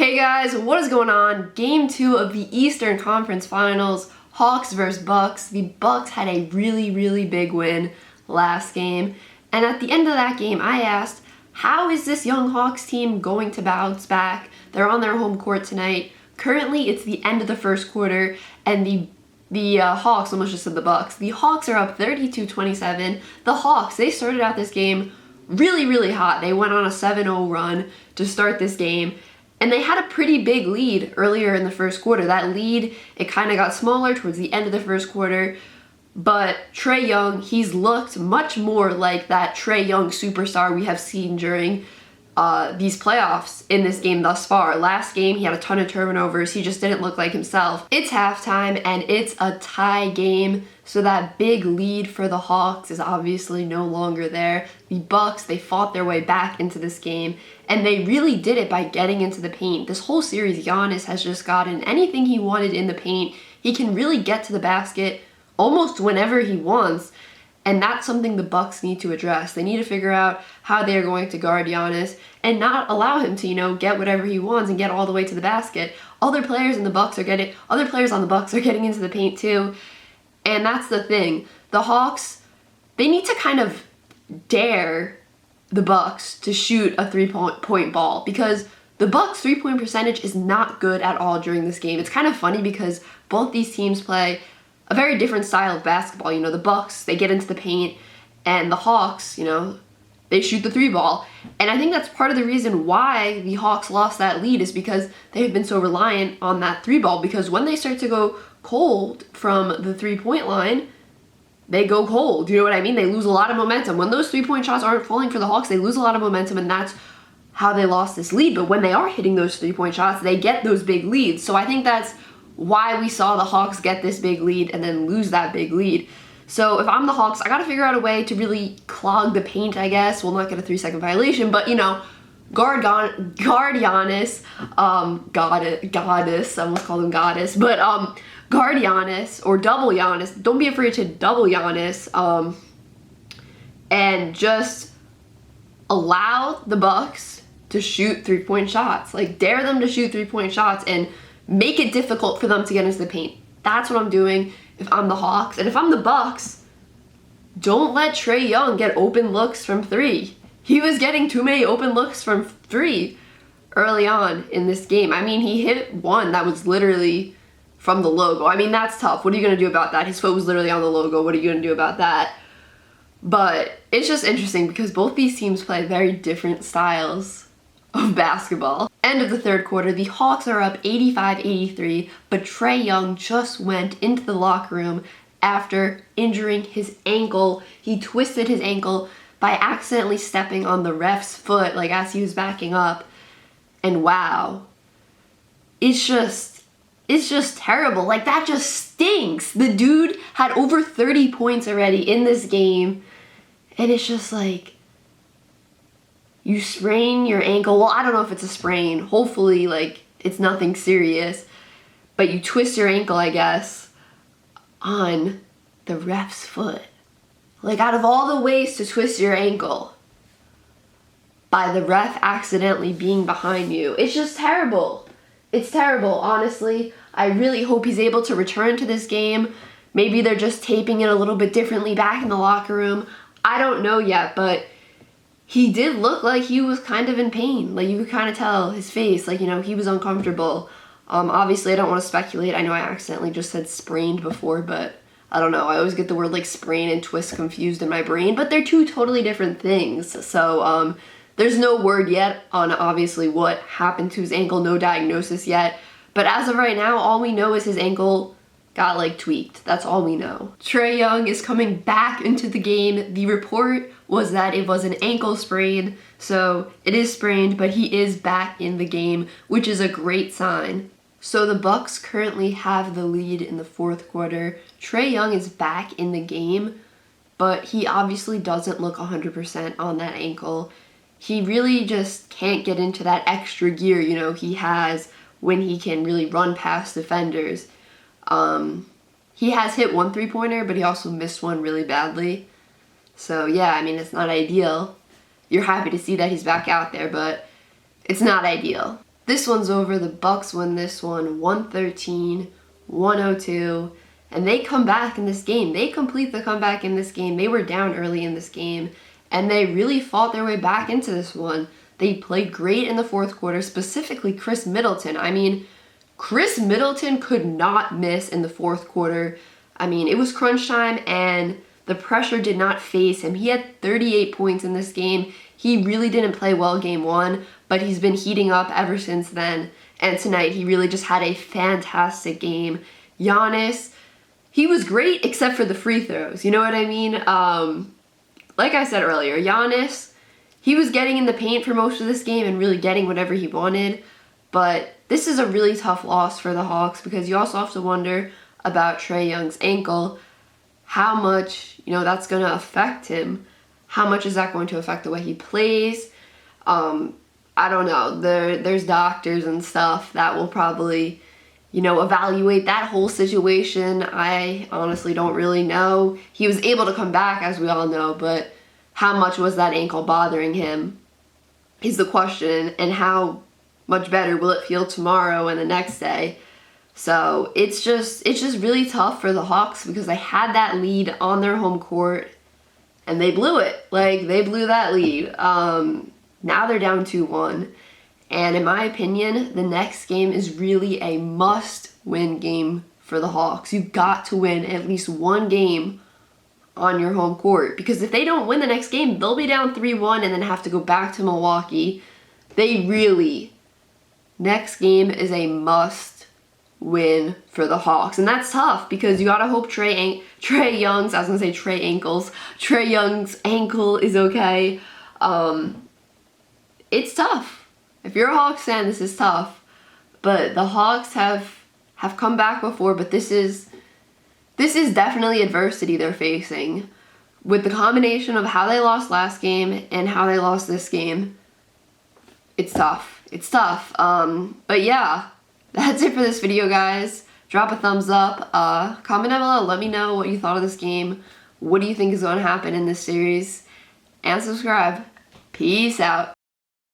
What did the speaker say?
Hey guys, what is going on? Game 2 of the Eastern Conference Finals, Hawks versus Bucks. The Bucks had a really big win last game, and at the end of that game I asked, how is this young Hawks team going to bounce back? They're on their home court tonight. Currently it's the end of the first quarter, and the Hawks, almost just said the Bucks, the Hawks are up 32-27. The Hawks, they started out this game really hot. They went on a 7-0 run to start this game. And they had a pretty big lead earlier in the first quarter. That lead, it kind of got smaller towards the end of the first quarter. But Trae Young, he's looked much more like that Trae Young superstar we have seen during these playoffs in this game thus far. Last game, he had a ton of turnovers. He just didn't look like himself. It's halftime, and it's a tie game. So that big lead for the Hawks is obviously no longer there. The Bucks, they fought their way back into this game, and they really did it by getting into the paint. This whole series, Giannis has just gotten anything he wanted in the paint. He can really get to the basket almost whenever he wants, and that's something the Bucks need to address. They need to figure out how they're going to guard Giannis and not allow him to, get whatever he wants and get all the way to the basket. Other players on the Bucks are getting into the paint too. And that's the thing. The Hawks, they need to kind of dare the Bucks to shoot a three-point ball, because the Bucks' three-point percentage is not good at all during this game. It's kind of funny because both these teams play a very different style of basketball. The Bucks, they get into the paint, and the Hawks, they shoot the three ball. And I think that's part of the reason why the Hawks lost that lead, is because they've been so reliant on that three ball, because when they start to go cold from the three-point line, they go cold. You know what I mean? They lose a lot of momentum. When those three-point shots aren't falling for the Hawks, they lose a lot of momentum, and that's how they lost this lead. But when they are hitting those three-point shots, they get those big leads. So I think that's why we saw the Hawks get this big lead and then lose that big lead. So if I'm the Hawks, I got to figure out a way to really clog the paint, I guess. We'll not get a 3-second violation, but, guard Giannis, goddess, I almost called him goddess, but guard Giannis or double Giannis. Don't be afraid to double Giannis, and just allow the Bucks to shoot three-point shots. Like, dare them to shoot three-point shots and make it difficult for them to get into the paint. That's what I'm doing if I'm the Hawks. And if I'm the Bucks, don't let Trae Young get open looks from three. He was getting too many open looks from three early on in this game. I mean, he hit one that was literally from the logo. I mean, that's tough. What are you going to do about that? His foot was literally on the logo. What are you going to do about that? But it's just interesting because both these teams play very different styles of basketball. End of the third quarter, the Hawks are up 85-83, but Trae Young just went into the locker room after injuring his ankle. He twisted his ankle by accidentally stepping on the ref's foot, as he was backing up. And wow, it's just terrible. That just stinks. The dude had over 30 points already in this game, and it's just you sprain your ankle. Well, I don't know if it's a sprain. Hopefully, it's nothing serious. But you twist your ankle, I guess, on the ref's foot. Out of all the ways to twist your ankle, by the ref accidentally being behind you. It's just terrible. It's terrible, honestly. I really hope he's able to return to this game. Maybe they're just taping it a little bit differently back in the locker room. I don't know yet, but he did look like he was kind of in pain. You could kind of tell his face, he was uncomfortable. Obviously, I don't want to speculate. I know I accidentally just said sprained before, but I don't know. I always get the word sprain and twist confused in my brain, but they're two totally different things. So there's no word yet on obviously what happened to his ankle, no diagnosis yet. But as of right now, all we know is his ankle got tweaked. That's all we know. Trae Young is coming back into the game. The report was that it was an ankle sprain, so it is sprained, but he is back in the game, which is a great sign. So the Bucks currently have the lead in the fourth quarter. Trae Young is back in the game, but he obviously doesn't look 100% on that ankle. He really just can't get into that extra gear, he has when he can really run past defenders. He has hit one three-pointer, but he also missed one really badly. So yeah, I mean, it's not ideal. You're happy to see that he's back out there, but it's not ideal. This one's over. The Bucks win this one 113-102. And they come back in this game. They complete the comeback in this game. They were down early in this game, and they really fought their way back into this one. They played great in the fourth quarter, specifically Chris Middleton. I mean, Chris Middleton could not miss in the fourth quarter. I mean, it was crunch time, and the pressure did not faze him. He had 38 points in this game. He really didn't play well game one, but he's been heating up ever since then. And tonight, he really just had a fantastic game. Giannis, he was great except for the free throws. You know what I mean? Like I said earlier, Giannis, he was getting in the paint for most of this game and really getting whatever he wanted. But this is a really tough loss for the Hawks because you also have to wonder about Trae Young's ankle. How much, that's going to affect him. How much is that going to affect the way he plays? I don't know. There's doctors and stuff that will probably evaluate that whole situation. I honestly don't really know. He was able to come back, as we all know, but how much was that ankle bothering him is the question, and how much better will it feel tomorrow and the next day. So it's just really tough for the Hawks because they had that lead on their home court and they blew it. They blew that lead. Now they're down 2-1. And in my opinion, the next game is really a must-win game for the Hawks. You've got to win at least one game on your home court. Because if they don't win the next game, they'll be down 3-1 and then have to go back to Milwaukee. Next game is a must-win for the Hawks. And that's tough because you got to hope Trae Young's ankle is okay. It's tough. If you're a Hawks fan, this is tough. But the Hawks have come back before, but this is definitely adversity they're facing. With the combination of how they lost last game and how they lost this game, it's tough. It's tough. But yeah, that's it for this video, guys. Drop a thumbs up. Comment down below. Let me know what you thought of this game. What do you think is going to happen in this series? And subscribe. Peace out.